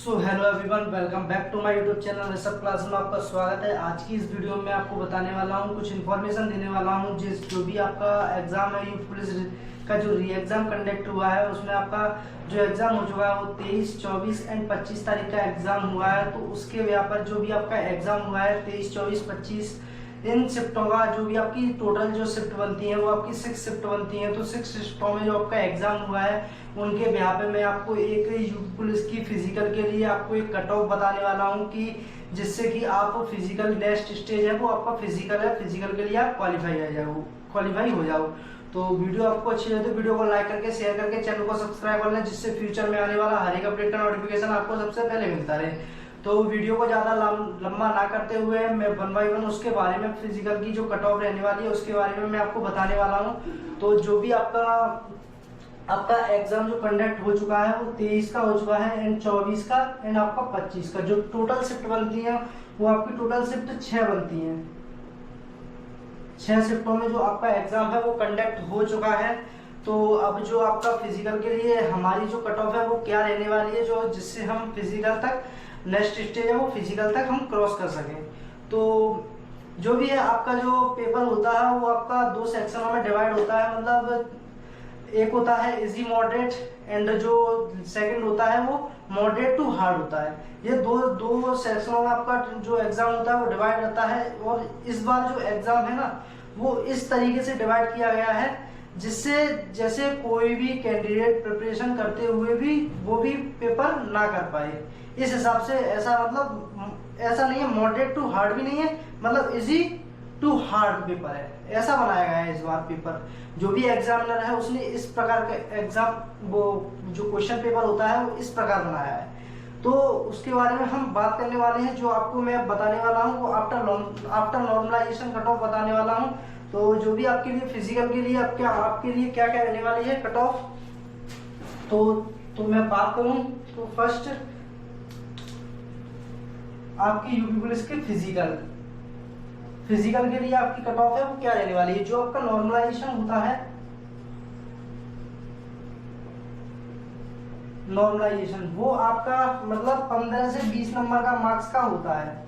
So hello everyone, welcome back to my YouTube channel Rishabh class में आपका स्वागत है। आज की इस वीडियो में आपको बताने वाला हूं, कुछ इन्फॉर्मेशन देने वाला हूं। जो भी आपका एग्जाम है यूपी पुलिस का जो री एग्जाम कंडक्ट हुआ है, उसमें आपका जो एग्जाम हो चुका है वो 23, 24 एंड 25 तारीख का एग्जाम हुआ है। तो उसके यहाँ पर जो भी आपका एग्जाम हुआ है 23, 24, 25 इन शिफ्टों का जो भी आपकी टोटल जो शिफ्ट बनती है वो आपकी 6 शिफ्ट बनती है। तो 6 शिफ्टों में जो आपका एग्जाम हुआ है उनके बिहार पे मैं आपको एक यूपी पुलिस की फिजिकल के लिए आपको एक कट ऑफ बताने वाला हूं कि जिससे कि आप फिजिकल नेक्स्ट स्टेज है वो आपका फिजिकल है, फिजिकल के लिए आप क्वालिफाई हो जाओ। तो वीडियो आपको अच्छी लगे तो वीडियो को लाइक करके शेयर करके चैनल को सब्सक्राइब कर लें, जिससे फ्यूचर में आने वाला हर एक अपडेट का नोटिफिकेशन आपको सबसे पहले मिलता रहे। तो वीडियो को ज्यादा लंबा ना करते हुए मैं 1 बाय 1 उसके बारे में फिजिकल की जो कट ऑफ रहने वाली है उसके बारे में मैं आपको बताने वाला हूँ। तो जो भी आपका एग्जाम जो कंडक्ट हो चुका है वो 23 का हो चुका है एंड 24 का एंड आपका 25 का जो टोटल शिफ्ट बनती है वो आपकी टोटल शिफ्ट 6 बनती है। 6 शिफ्टों में जो आपका एग्जाम है वो कंडक्ट हो चुका है। तो अब जो आपका फिजिकल के लिए हमारी जो कट ऑफ है वो क्या रहने वाली है, जो जिससे हम फिजिकल तक नेक्स्ट स्टेज है वो फिजिकल तक हम क्रॉस कर सकें। तो जो भी है आपका जो पेपर होता है वो आपका 2 सेक्शनों में डिवाइड होता है। मतलब एक होता है इजी मॉडरेट एंड जो सेकंड होता है वो मॉडरेट टू हार्ड होता है। ये दो सेक्शनों में आपका जो एग्जाम होता है वो डिवाइड रहता है। और इस बार जो एग्जाम है ना वो इस तरीके से डिवाइड किया गया है जिससे जैसे कोई भी कैंडिडेट प्रिपरेशन करते हुए भी वो भी पेपर ना कर पाए। इस हिसाब से ऐसा मतलब ऐसा नहीं है, मॉडरेट टू हार्ड भी नहीं है, मतलब इजी टू हार्ड पेपर है, ऐसा बनाया गया है इस बार पेपर। जो भी एग्जामिनर है उसने इस प्रकार का एग्जाम वो जो क्वेश्चन पेपर होता है वो इस प्रकार बनाया है। तो उसके बारे में हम बात करने वाले हैं। जो आपको मैं बताने वाला हूँ वो आफ्टर नॉर्मलाइजेशन कट ऑफ बताने वाला हूँ। तो जो भी आपके लिए फिजिकल के लिए आपके लिए क्या क्या रहने वाली है कट ऑफ, तो मैं बात करूं तो फर्स्ट आपकी यूपी पुलिस के फिजिकल के लिए आपकी कट ऑफ है वो क्या रहने वाली है। जो आपका नॉर्मलाइजेशन होता है, नॉर्मलाइजेशन वो आपका मतलब 15 से 20 नंबर का मार्क्स का होता है।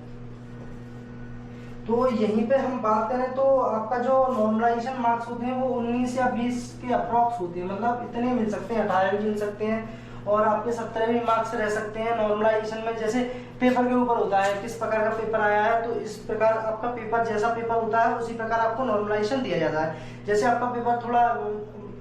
तो यहीं पे हम बात करें तो आपका जो नॉर्मलाइजेशन मार्क्स होते हैं वो 19 या 20 के अप्रॉक्स होते हैं। मतलब इतने मिल सकते हैं, 18 भी मिल सकते हैं और आपके 17 भी मार्क्स रह सकते हैं नॉर्मलाइजेशन में। जैसे पेपर के ऊपर होता है किस प्रकार का पेपर आया है, तो इस प्रकार आपका पेपर जैसा पेपर होता है उसी प्रकार आपको नॉर्मलाइजेशन दिया जाता है। जैसे आपका पेपर थोड़ा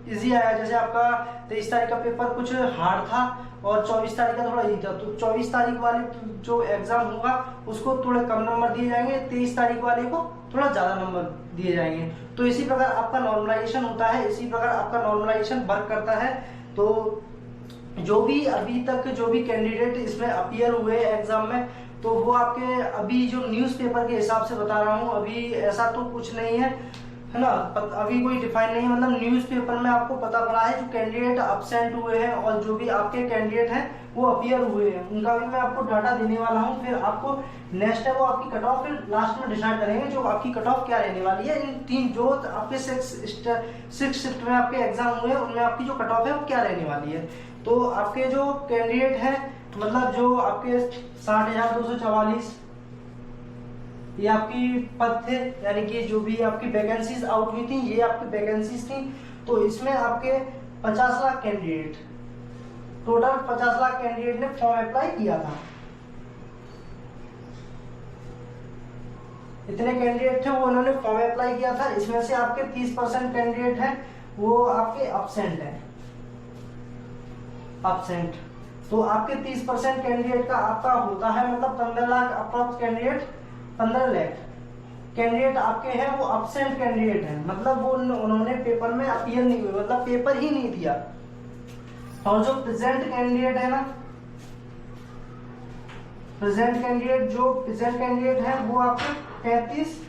इजी आया, जैसे आपका 23 तारीख का पेपर कुछ हार्ड था और 24 तारीख का थोड़ा इजी था, तो 24 तारीख वाले जो एग्जाम होगा उसको थोड़े कम नंबर दिए जाएंगे, 23 तारीख वाले को थोड़ा ज्यादा नंबर दिए जाएंगे। तो इसी प्रकार आपका नॉर्मलाइजेशन होता है, इसी प्रकार आपका नॉर्मलाइजेशन वर्क करता है। तो जो भी अभी तक जो भी कैंडिडेट इसमें अपीयर हुए एग्जाम में, तो वो आपके अभी जो न्यूज़पेपर के हिसाब से बता रहा हूँ, अभी ऐसा तो कुछ नहीं है ना, अभी कोई डिफाइन नहीं, मतलब न्यूज़पेपर में आपको पता पड़ा है जो कैंडिडेट अब्सेंट हुए हैं और जो भी आपके कैंडिडेट हैं वो अपीयर हुए हैं उनका भी मैं आपको डाटा देने वाला हूं। फिर आपको नेक्स्ट है वो आपकी कट ऑफ, फिर लास्ट में डिसाइड करेंगे जो आपकी कट ऑफ क्या रहने वाली है। इन 3 जो आपके 6 शिफ्ट में आपके एग्जाम हुए उनमें आपकी जो कट ऑफ है वो क्या रहने वाली है। तो आपके जो कैंडिडेट हैं मतलब जो आपके 60,244 ये आपकी पद थे, यानी कि जो भी आपकी वैकेंसीज आउट हुई थी ये आपकी वैकेंसीज थी। तो इसमें आपके 50 lakh candidate, total 50 lakh candidate ने फॉर्म अप्लाई किया था। इतने कैंडिडेट थे वो उन्होंने फॉर्म अप्लाई किया था। इसमें से आपके 30% कैंडिडेट हैं वो आपके अब्सेंट हैं, अब्सेंट। तो आपके 30% कैंडिडेट का आपका होता है मतलब 15 lakh approx candidate, 15 lakh candidate आपके हैं वो अब्सेंट कैंडिडेट हैं, मतलब वो उन्होंने पेपर में अपीयर नहीं हुए, मतलब पेपर ही नहीं दिया। और जो प्रेजेंट कैंडिडेट है ना, प्रेजेंट कैंडिडेट है वो आपके 35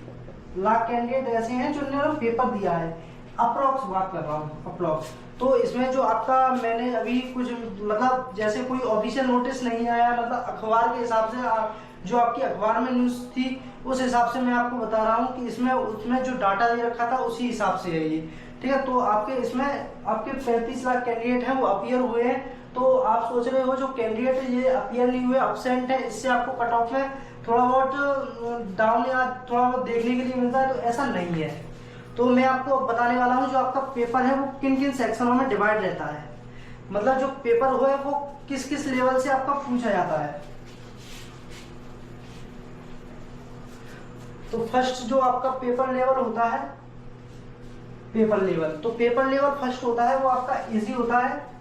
लाख कैंडिडेट ऐसे हैं जिन्होंने पेपर दिया है। अप्रॉक्स बात कर रहा हूँ, अप्रॉक्स। तो इसमें जो आपका मैंने अभी कुछ मतलब जैसे कोई ऑफिशियल नोटिस नहीं आया, मतलब अखबार के हिसाब से जो आपकी अखबार में न्यूज थी उस हिसाब से मैं आपको बता रहा हूँ कि उसमें जो डाटा दे रखा था उसी हिसाब से है ये, ठीक है। तो आपके इसमें आपके 35 लाख कैंडिडेट हैं वो अपीयर हुए हैं। तो आप सोच रहे हो जो कैंडिडेट ये अपीयर नहीं हुए, अब्सेंट है, इससे आपको कट ऑफ में थोड़ा बहुत डाउन या थोड़ा बहुत देखने के लिए मिलता है, तो ऐसा नहीं है। तो मैं आपको बताने वाला हूँ जो आपका पेपर है वो किन किन सेक्शनों में डिवाइड रहता है, मतलब जो पेपर हो है वो किस किस लेवल से आपका पूछा जाता है। तो फर्स्ट जो आपका पेपर लेवल होता है, पेपर लेवल, तो पेपर लेवल फर्स्ट होता है वो आपका इजी होता है,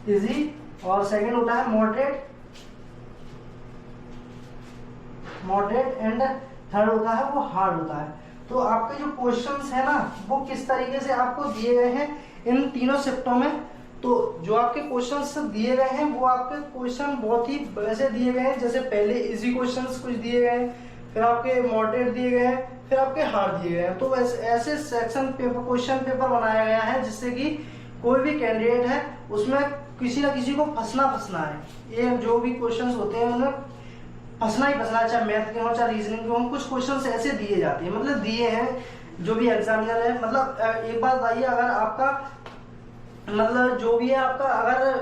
इजी, और सेकंड होता है मॉडरेट, मॉडरेट, एंड थर्ड होता है वो हार्ड होता है। तो आपके जो क्वेश्चंस है ना वो किस तरीके से आपको दिए गए हैं इन तीनों शिफ्टों में। तो जो आपके क्वेश्चंस दिए गए हैं वो आपके क्वेश्चन बहुत ही वैसे दिए गए हैं, जैसे पहले इजी क्वेश्चंस कुछ दिए गए हैं, फिर आपके मॉडरेट दिए गए हैं, फिर आपके हार्ड दिए गए हैं। तो ऐसे सेक्शन पेपर, क्वेश्चन पेपर बनाया गया है जिससे कि कोई भी कैंडिडेट है उसमें किसी ना किसी को फंसना है। ये जो भी क्वेश्चंस होते हैं उनमें फंसना ही फंसना है, चाहे मैथ के हो चाहे रीजनिंग के हो। कुछ क्वेश्चंस ऐसे दिए जाते हैं, मतलब दिए हैं जो भी एग्जामिनर है। मतलब एक बात बताइए, अगर आपका मतलब जो भी है आपका, अगर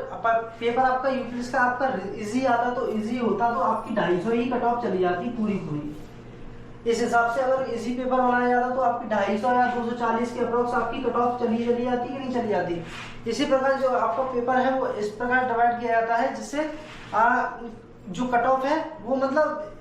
पेपर आपका यूपीएससी का आपका इजी आता तो इजी होता तो आपकी 250 ही कट ऑफ चली जाती पूरी। इस हिसाब से अगर इजीपेपर बनाया जाता तो आपकी 250 या 240 के अप्रोक्स आपकी कट ऑफ चली जाती कि नहीं चली जाती। इसी प्रकार जो आपका पेपर है वो इस प्रकार डिवाइड किया जाता है जिससे जो कट ऑफ है वो मतलब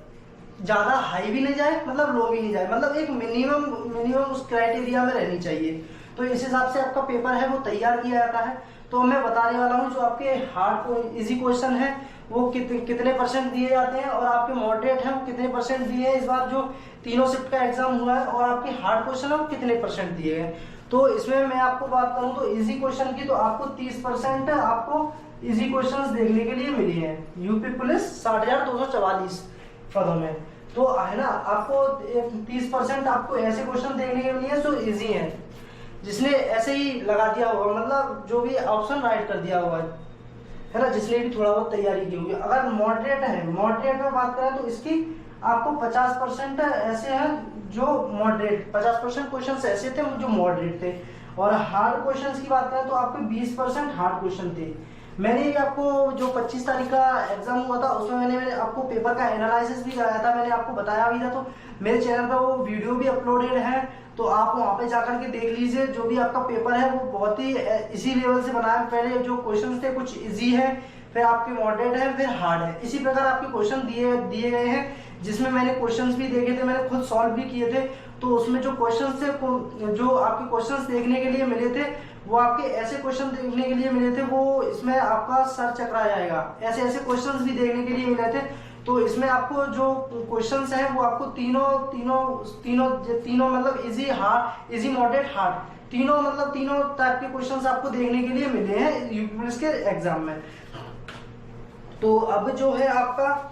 ज्यादा हाई भी नहीं जाए, मतलब लो भी नहीं जाए, मतलब एक मिनिमम उस क्राइटेरिया में रहनी चाहिए। तो इस हिसाब से आपका पेपर है वो तैयार किया जाता है। तो मैं बताने वाला हूँ जो आपके हार्ड इजी क्वेश्चन है वो कितने परसेंट दिए जाते हैं, और आपके मॉडरेट है वो कितने परसेंट दिए हैं इस बार जो तीनों शिफ्ट का एग्जाम हुआ है, और आपके हार्ड क्वेश्चन है वो कितने परसेंट दिए हैं। तो इसमें मैं आपको बात करूँ तो इजी क्वेश्चन की तो आपको 30% आपको इजी क्वेश्चंस देखने के लिए मिली है यूपी पुलिस 60,244 पदों में। तो है ना, आपको 30% आपको ऐसे क्वेश्चन देखने के लिए जो इजी हैं, जिसने ऐसे ही लगा दिया होगा, मतलब जो भी ऑप्शन राइट कर दिया होगा, है ना, जिसने भी थोड़ा बहुत तैयारी की होगी। अगर मॉडरेट है, मॉडरेट में बात करें तो इसकी आपको 50% ऐसे हैं जो मॉडरेट, 50% क्वेश्चन ऐसे थे जो मॉडरेट थे। और हार्ड क्वेश्चन की बात करें तो आपके 20% हार्ड क्वेश्चन थे। मैंने आपको जो 25 तारीख का एग्जाम हुआ था उसमें मैंने आपको पेपर का एनालिसिस भी कराया था, मैंने आपको बताया भी था। तो मेरे चैनल पर वो वीडियो भी अपलोडेड है, तो आप वहाँ पे जाकर के देख लीजिए। जो भी आपका पेपर है वो बहुत ही इसी लेवल से बनाया। पहले जो क्वेश्चन थे कुछ इजी है, फिर आपके मॉडरेट है, फिर हार्ड है। इसी प्रकार आपके क्वेश्चन दिए गए हैं, जिसमें मैंने क्वेश्चंस भी देखे थे, मैंने खुद सॉल्व भी किए थे। तो उसमें जो क्वेश्चंस थे, जो आपके क्वेश्चंस देखने के लिए मिले थे वो आपके ऐसे क्वेश्चन देखने के लिए मिले थे, वो इसमें आपका सर चकरा जाएगा, ऐसे क्वेश्चंस भी देखने के लिए मिले थे। तो इसमें आपको जो क्वेश्चंस हैं वो आपको तीनों मतलब easy, hard, easy, moderate, hard, तीनों मतलब तीनों टाइप के क्वेश्चंस आपको देखने के लिए मिले हैं यूपीएससी के एग्जाम में। तो अब जो है आपका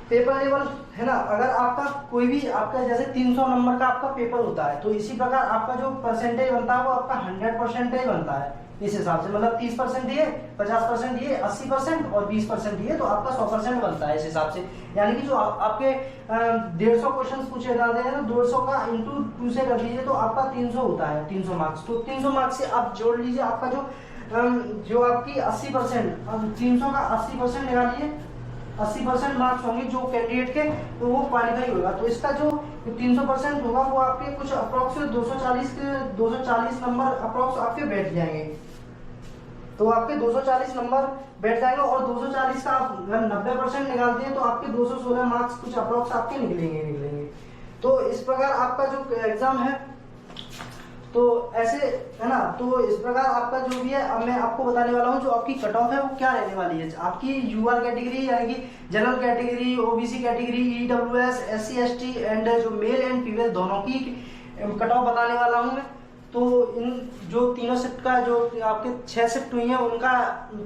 पेपर लेवल है ना, अगर आपका कोई भी आपका जैसे 300 नंबर का आपका पेपर होता है, तो इसी प्रकार आपका जो परसेंटेज बनता है वो आपका 100% बनता है इस हिसाब से। मतलब 30% दिए, 50% दिए, 80% और 20% दिए, तो आपका 100% बनता है इस हिसाब से। यानी कि जो आपके 150 क्वेश्चन पूछे जाते हैं तो 150 का इंटू 2 से कर लीजिए तो आपका 300 होता है, 300 मार्क्स। तो 300 मार्क्स से आप जोड़ लीजिए आपका जो आपकी 80%, 300 का 80% निकालिए, 80% मार्क्स होंगे जो कैंडिडेट के, तो वो क्वालिफाई होगा। तो इसका जो 300% होगा वो आपके कुछ अप्रोक्स 240 नंबर अप्रोक्स आपके बैठ जाएंगे। तो आपके 240 नंबर बैठ जाएंगे, और 240 का आप 90% निकालते हैं तो आपके 216 मार्क्स कुछ अप्रोक्स आपके निकलेंगे। तो इस प्रकार आपका जो एग्जाम है तो ऐसे है ना। तो इस प्रकार आपका जो भी है, अब मैं आपको बताने वाला हूँ जो आपकी कट ऑफ है वो क्या रहने वाली है। आपकी यूआर कैटेगरी यानी कि general category, OBC category, EWS, SC ST and जो मेल एंड फीमेल दोनों की कट ऑफ बताने वाला हूँ मैं। तो इन जो तीनों शिफ्ट का जो आपके 6 शिफ्ट हुई है उनका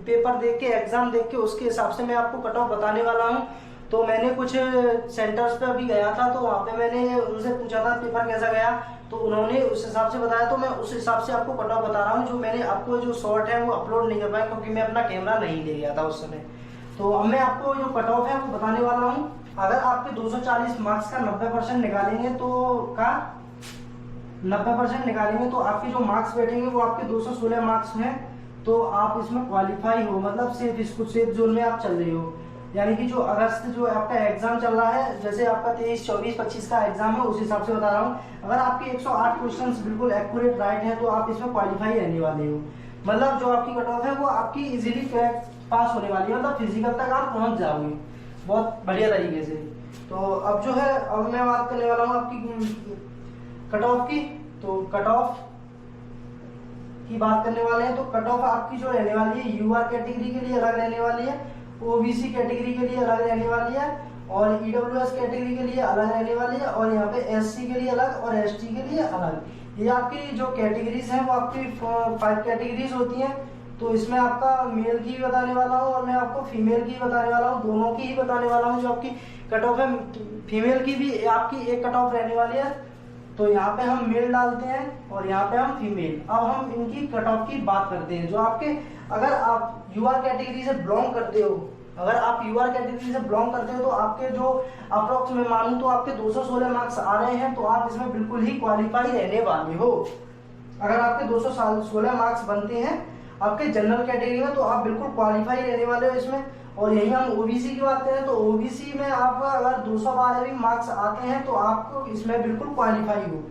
पेपर देख के, एग्जाम देख के, उसके हिसाब से मैं आपको कट ऑफ बताने वाला हूँ। तो मैंने कुछ सेंटर्स पे अभी गया था, तो वहाँ पे मैंने उनसे पूछा था पेपर कैसा गया, तो उन्होंने उस हिसाब से बताया। तो मैं उस हिसाब से आपको कट ऑफ बता रहा हूँ। जो मैंने आपको जो शॉर्ट है वो अपलोड नहीं कर पाया क्योंकि मैं अपना कैमरा नहीं ले गया था उस समय। तो अब मैं आपको जो कट ऑफ है वो बताने वाला हूँ। अगर आपके 240 मार्क्स का 90% निकालेंगे तो 90% निकालेंगे तो आपके जो मार्क्स बैठेंगे वो आपके 216 मार्क्स हैं। तो आप इसमें क्वालिफाई हो, मतलब सेफ जोन में आप चल रहे हो। यानी कि जो अगस्त जो आपका एग्जाम चल रहा है, जैसे आपका 23, 24, 25 का एग्जाम है, उस हिसाब से बता रहा हूँ। अगर आपके 108 क्वेश्चंस बिल्कुल एक्यूरेट राइट है तो आप इसमें क्वालिफाई रहने वाले हो। मतलब जो आपकी कट ऑफ है वो आपकी इजीली पास होने वाली है, मतलब फिजिकल तक आप पहुंच जाओगे बहुत बढ़िया तरीके से। तो अब जो है, अब मैं बात करने वाला हूँ आपकी कट ऑफ की। तो कट ऑफ की बात करने वाले हैं। तो कट ऑफ आपकी जो रहने वाली है, यूआर कैटेगरी के लिए अलग रहने वाली है, ओबीसी कैटेगरी के लिए अलग रहने वाली है, और ईडब्ल्यूएस कैटेगरी के लिए अलग रहने वाली है, और यहाँ पे एससी के लिए अलग और एसटी के लिए अलग। ये आपकी जो कैटेगरीज हैं वो आपकी 5 कैटेगरीज होती हैं। तो इसमें आपका मेल की भी बताने वाला हूँ और मैं आपको फीमेल की बताने वाला हूँ, दोनों की ही बताने वाला हूँ। जो आपकी कट ऑफ है, फीमेल की भी आपकी एक कट ऑफ रहने वाली है। तो यहाँ पे हम मेल डालते हैं और यहाँ पे हम फीमेल। अब हम इनकी कट ऑफ की बात करते हैं। जो आपके, अगर आप यूआर कैटेगरी से बिलोंग करते हो, अगर आप यूआर कैटेगरी से बिलोंग करते हो तो आपके जो अप्रोक्स में मानूं तो आपके 216 मार्क्स आ रहे हैं, तो आप इसमें बिल्कुल ही क्वालिफाई रहने वाले हो। अगर आपके 216 मार्क्स बनते हैं आपके जनरल कैटेगरी में, तो आप बिल्कुल क्वालिफाई रहने वाले हो इसमें। और यही हम ओबीसी की बात करें तो ओबीसी में आप अगर 212 भी मार्क्स आते हैं तो आपको इसमें बिल्कुल क्वालिफाई हो।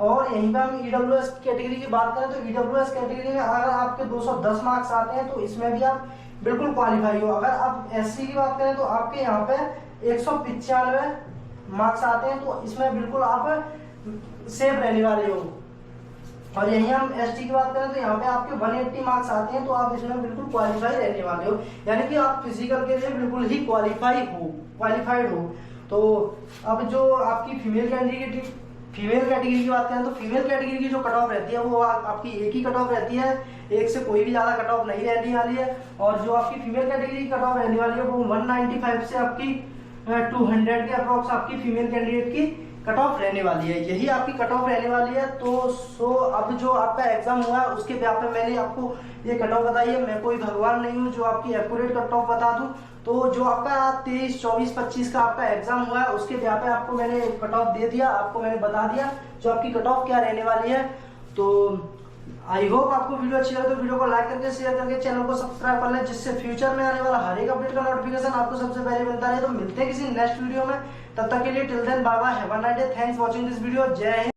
और यहीं पे हम ईडब्ल्यूएस कैटेगरी की बात करें तो ईडब्ल्यूएस कैटेगरी में अगर आपके 210 मार्क्स आते हैं तो इसमें भी आप बिल्कुल क्वालिफाई हो। अगर आप एससी की बात करें तो आपके यहाँ पे 195 मार्क्स आते हैं, तो इसमें बिल्कुल आप सेफ रहने वाले हो। और यही हम एसटी की बात करें तो यहाँ पे आपके 180 मार्क्स आते हैं, तो आप इसमें बिल्कुल क्वालिफाई रहने वाले हो। यानी कि आप फिजिकल के लिए बिल्कुल ही क्वालिफाइड हो। तो अब जो आपकी फीमेल कैटेगरी की बात करें तो फीमेल कैटेगरी की जो कट ऑफ रहती है वो आपकी एक ही कट ऑफ रहती है, एक से कोई भी ज्यादा कट ऑफ नहीं रहने वाली है। और जो आपकी फीमेल कैटेगरी की कट ऑफ रहने वाली है वो 195 से आपकी 200 के अप्रोक्स आपकी फीमेल कैंडिडेट की कट ऑफ रहने वाली है। यही आपकी कट ऑफ रहने वाली है। तो अब जो आपका एग्जाम हुआ है उसके ब्याह पे मैंने आपको ये कट ऑफ बताई है। मैं कोई भगवान नहीं हूँ जो आपकी एक्यूरेट कट ऑफ बता दूं। तो जो आपका 23, 24, 25 का आपका एग्जाम हुआ है उसके ब्याह पे आपको मैंने कट ऑफ दे दिया, आपको मैंने बता दिया जो आपकी कट ऑफ क्या रहने वाली है। तो आई होप आपको वीडियो अच्छी लगे तो वीडियो को लाइक करके शेयर करके चैनल को सब्सक्राइब कर लें, जिससे फ्यूचर में आने वाला हर एक अपडेट का नोटिफिकेशन आपको सबसे पहले मिलता रहे। तो मिलते हैं किसी नेक्स्ट वीडियो में, तब तक के लिए till then bye bye, have a nice day, thanks watching this video, जय हिंद।